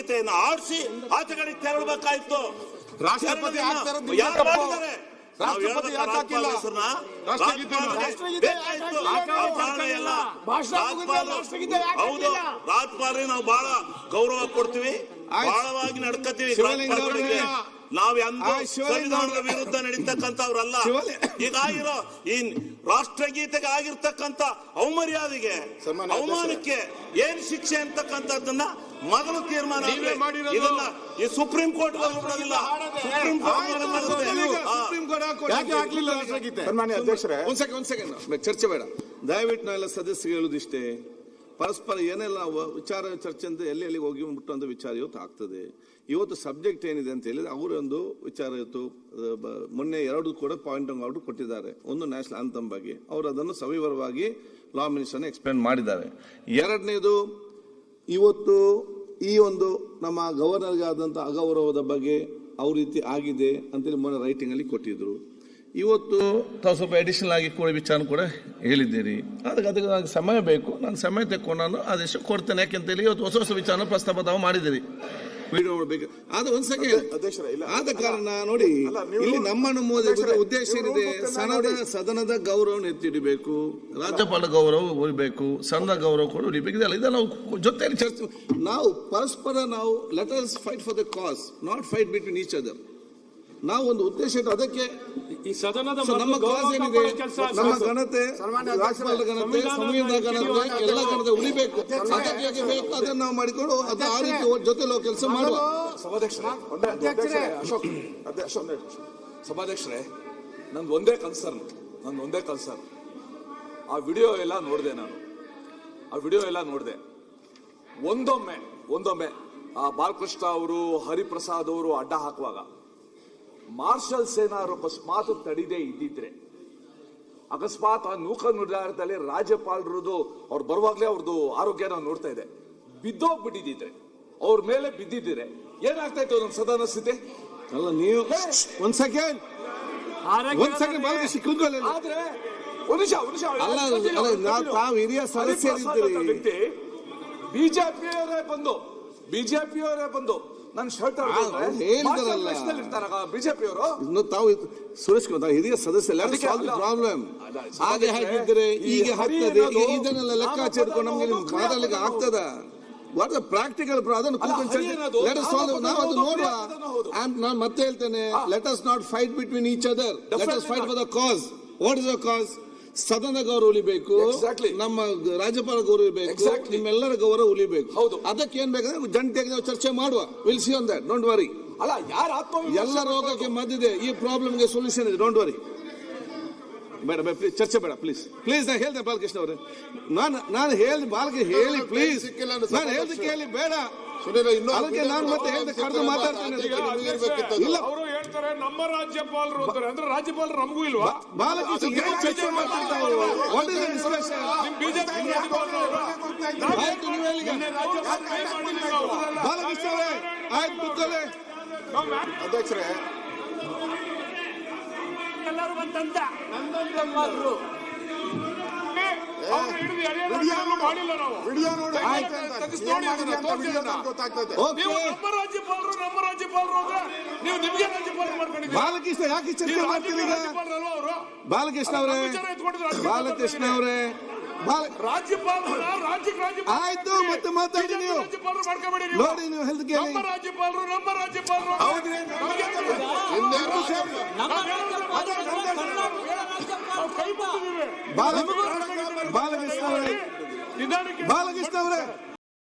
ರಾಷ್ಟ್ರಗೀತೆಯನ್ನು ಆಡಿಸಿ ಆಚೆಗಳಿಗೆ ತೆರಳಬೇಕಾಯ್ತು. ರಾಷ್ಟ್ರಪತಿ ಹೌದು, ರಾಜ್ಪಾಲ್ಗೆ ನಾವು ಬಹಳ ಗೌರವ ಕೊಡ್ತೀವಿ, ಬಹಳವಾಗಿ ನಡ್ಕತೀವಿ. ನಾವ್ ಎಂದೂ ಸಂವಿಧಾನದ ವಿರುದ್ಧ ನಡೀತಕ್ಕಂಥವ್ರಲ್ಲ. ಈಗಾಗಿರೋ ಈ ರಾಷ್ಟ್ರಗೀತೆಗೆ ಆಗಿರ್ತಕ್ಕಂಥ ಅವಮರ್ಯಾದೆಗೆ, ಅವಮಾನಕ್ಕೆ ಏನ್ ಶಿಕ್ಷೆ ಅಂತಕ್ಕಂಥದ್ದನ್ನ ಮೊದಲು ತೀರ್ಮಾನ ಇದನ್ನ ಈ ಸುಪ್ರೀಂ ಕೋರ್ಟ್ ಹೋಗ್ಬಿಡೋದಿಲ್ಲ. ಸುಪ್ರೀಂ ಒಂದ್ ಸೆಕೆಂಡ್ ಚರ್ಚೆ ಬೇಡ ದಯವಿಟ್ಟು ನಾವೆಲ್ಲ ಸದಸ್ಯರು ಹೇಳುದಿಷ್ಟೇ, ಪರಸ್ಪರ ಏನೆಲ್ಲ ವಿಚಾರ ಚರ್ಚೆ ಅಂತ ಎಲ್ಲಿ ಹೋಗಿ ಬಿಟ್ಟು ಅಂತ ವಿಚಾರ ಇವತ್ತು ಆಗ್ತದೆ. ಇವತ್ತು ಸಬ್ಜೆಕ್ಟ್ ಏನಿದೆ ಅಂತ ಹೇಳಿದ್ರೆ ಅವರೊಂದು ವಿಚಾರ ಇವತ್ತು ಮೊನ್ನೆ 2 ಕೂಡ ಪಾಯಿಂಟ್ ಔಟ್ ಕೊಟ್ಟಿದ್ದಾರೆ. ಒಂದು ನ್ಯಾಷನಲ್ ಆಂಥಮ್ ಬಗ್ಗೆ ಅವರು ಅದನ್ನು ಸವಿವರವಾಗಿ ಲಾ ಮಿನಿಸ್ಟರ್ನ ಎಕ್ಸ್ಪ್ಲೇನ್ ಮಾಡಿದ್ದಾರೆ. ಎರಡನೇದು ಇವತ್ತು ಈ ಒಂದು ನಮ್ಮ ಗವರ್ನರ್ಗೆ ಆದಂಥ ಅಗೌರವದ ಬಗ್ಗೆ ಅವ್ರ ರೀತಿ ಆಗಿದೆ ಅಂತೇಳಿ ಮೊನ್ನೆ ರೈಟಿಂಗ್ ಅಲ್ಲಿ ಕೊಟ್ಟಿದ್ರು. ಇವತ್ತು ತಾವು ಸ್ವಲ್ಪ ಅಡಿಷನಲ್ ಆಗಿ ಕೂಡ ವಿಚಾರ ಕೂಡ ಹೇಳಿದ್ದೀರಿ. ಅದಕ್ಕೆ ಸಮಯ ಬೇಕು, ನಾನು ಸಮಯ ತೆಕ್ಕೊಂಡು ನಾನು ಆದೇಶ ಕೊಡ್ತೇನೆ. ಯಾಕೆಂತೇಳಿ ಇವತ್ತು ಹೊಸ ವಿಚಾರ ಪ್ರಸ್ತಾಪ ತಾವು ಮಾಡಿದ್ದೀರಿ, ವಿಡಿಯೋ ಮಾಡಬೇಕು. ಅದು ಒಂದ್ ಸೆಕೆಂಡ್ ಆದ ಕಾರಣ ನೋಡಿ, ಇಲ್ಲಿ ನಮ್ಮ ಉದ್ದೇಶ ಏನಿದೆ, ಸದನದ ಗೌರವ ಎತ್ತಿಡಬೇಕು, ರಾಜ್ಯಪಾಲ ಗೌರವ ಉಳಿಬೇಕು, ಸದನದ ಗೌರವ ಕೂಡ ಉಳಿಬೇಕು. ಇದೆಲ್ಲ ನಾವು ಜೊತೆಯಲ್ಲಿ ಚರ್ಚೆ, ನಾವು ಪರಸ್ಪರ ನಾವು let us fight for the cos, not fight between each other. ನಾವು ಒಂದು ಉದ್ದೇಶ ಇಟ್ಟು ಅದಕ್ಕೆ ಈ ಸದನದ ನಮ್ಮ ಕಾಸ್ ಏನಿದೆ, ನಮ್ಮ ಘನತೆ, ರಾಜ್ಯಪಾಲರ ಘನತೆ, ಸಂವಿಧಾನದ ಘನತೆ, ಎಲ್ಲ ಘನತೆ ಉಳಿಬೇಕು. ಅದಕ್ಕೆ ಬೇಕು ಅದನ್ನು ನಾವು ಮಾಡಿಕೊಂಡು ಅದು ಆ ರೀತಿ ಜೊತೆಲಿ ಕೆಲಸ ಮಾಡುವ. ಸಭಾಧ್ಯಕ್ಷರೇ, ನಂದು ಒಂದೇ ಕನ್ಸರ್ನ್, ಆ ವಿಡಿಯೋ ಎಲ್ಲ ನೋಡಿದೆ. ನಾನು ಆ ವಿಡಿಯೋ ಎಲ್ಲ ನೋಡಿದೆ. ಒಂದೊಮ್ಮೆ ಆ ಬಾಲಕೃಷ್ಣ ಅವರು, ಹರಿಪ್ರಸಾದ್ ಅವರು ಅಡ್ಡ ಹಾಕುವಾಗ ಮಾರ್ಷಲ್ ಸೇನಾ ಅವರು ಅಕಸ್ಮಾತ್ ತಡಿದೇ ಇದ್ದಿದ್ರೆ, ಅಕಸ್ಮಾತ್ ಆ ನೂಕ ನಿರ್ಧಾರದಲ್ಲಿ ರಾಜ್ಯಪಾಲರದು ಅವ್ರು ಬರುವಾಗಲೇ ಅವ್ರದ್ದು ಆರೋಗ್ಯ ನಾವು ನೋಡ್ತಾ ಇದೆ, ಬಿದ್ದೋಗ್ಬಿಟ್ಟಿದ್ರೆ, ಅವ್ರ ಮೇಲೆ ಬಿದ್ದಿದ್ರೆ ಏನಾಗ್ತಾ ಇತ್ತು ನಮ್ಮ ಸದನ ಸ್ಥಿತಿ? ಅಲ್ಲ ನೀವು ಒಂದ್ ಸೆಕೆಂಡ್ ಆದ್ರೆ ತಾವು ಹಿರಿಯ ಸದಸ್ಯರಿದ್ದೀರಿ, ಬಿಜೆಪಿಯವರೇ ಬಂದು ನನ್ನ ಶರ್ಟ್ ಬಿಜೆಪಿಯವರು ತಾವು ಸುರೇಶ್ ಕುಮಾರ್ ಹಿರಿಯ ಸದಸ್ಯ ಪ್ರಾಬ್ಲಮ್ ಹಾಗೆ ಹಾಗಿದ್ರೆ ಈಗ ಆಗ್ತದೆ. ಇದನ್ನೆಲ್ಲ ಲೆಕ್ಕಾಚಾರಕೊಂಡು ನಮ್ಗೆ ಮಾತಾಡ್ಲಿಕ್ಕೆ ಆಗ್ತದ? ವಾಟ್ ದ ಪ್ರಾಕ್ಟಿಕಲ್ ಅದನ್ನು ನಾವು ಅದು ನೋಡುವ. ನಾನು ಮತ್ತೆ ಹೇಳ್ತೇನೆ, let us not fight between each other, let us fight for the cos. What is the ಕಾಸ್? ಸದನ ಗೌರವ ಉಳಿಬೇಕು, ನಮ್ಮ ರಾಜ್ಯಪಾಲ ಗೌರವ ಇರಬೇಕು, ನಿಮ್ಮೆಲ್ಲರ ಗೌರವ ಉಳಿಬೇಕು. ಅದಕ್ಕೆ ಏನ್ ಬೇಕಾದ್ರೆ ಜಂಟಿಯಾಗಿ ನಾವು ಚರ್ಚೆ ಮಾಡುವ. Will see on that, don't worry. ಅಲ್ಲ, ಯಾರ ಎಲ್ಲ ರೋಗಕ್ಕೆ ಮದ್ದಿದೆ, ಈ ಪ್ರಾಬ್ಲಮ್ಗೆ ಸೊಲ್ಯೂಷನ್ ಇದೆ, ಡೋಂಟ್ ವರಿ. ಬೇಡ ಚರ್ಚೆ ಬೇಡ, ಪ್ಲೀಸ್. ನಾನು ಹೇಳ್ದೆ ಬಾಲಕೃಷ್ಣ ಅವರೇ, ನಾನು ಹೇಳಿ ಬಾಲ್ಗೆ ಹೇಳಿ ಪ್ಲೀಸ್, ನಾನು ಹೇಳ್ದಕ್ಕೆ ಹೇಳಿ ಬೇಡ. ಅದಕ್ಕೆ ನಾನು ಮತ್ತೆ ಹೇಳ್ದೆ ಕರೆದು ಮಾತಾಡ್ತೇನೆ. ಇಲ್ಲ, ಅವರು ಹೇಳ್ತಾರೆ ನಮ್ಮ ರಾಜ್ಯಪಾಲರು ಅಂತಾರೆ, ಅಂದ್ರೆ ರಾಜ್ಯಪಾಲರು ನಮಗೂ ಇಲ್ವಾ? ಬಾಲಕೃಷ್ಣ ಚರ್ಚೆ ಮಾಡ್ತಿರ್ತಾರೆ. What is the discussion? Balakrishna ಅವರೇ, ಆಯ್ತು ಕೂತ್ಕೊಳ್ಳಿ. ಅಧ್ಯಕ್ಷರೇ, ಎಲ್ಲರೂ ಬಂದಂತ ಬಾಲಕೃಷ್ಣ ಯಾಕೆ ಚರ್ಚೆ ಮಾಡ್ತೀವಿ? ಬಾಲಕೃಷ್ಣ ಅವರೇ ಆಯ್ತು, ಮತ್ತೆ ಮಾತಾಡಿ. ನೀವು ನೋಡಿ, ನೀವು ಹೆಲ್ತ್ ಕೇಳಿ. ಬಾಲಕೃಷ್ಣ ಅವರೇ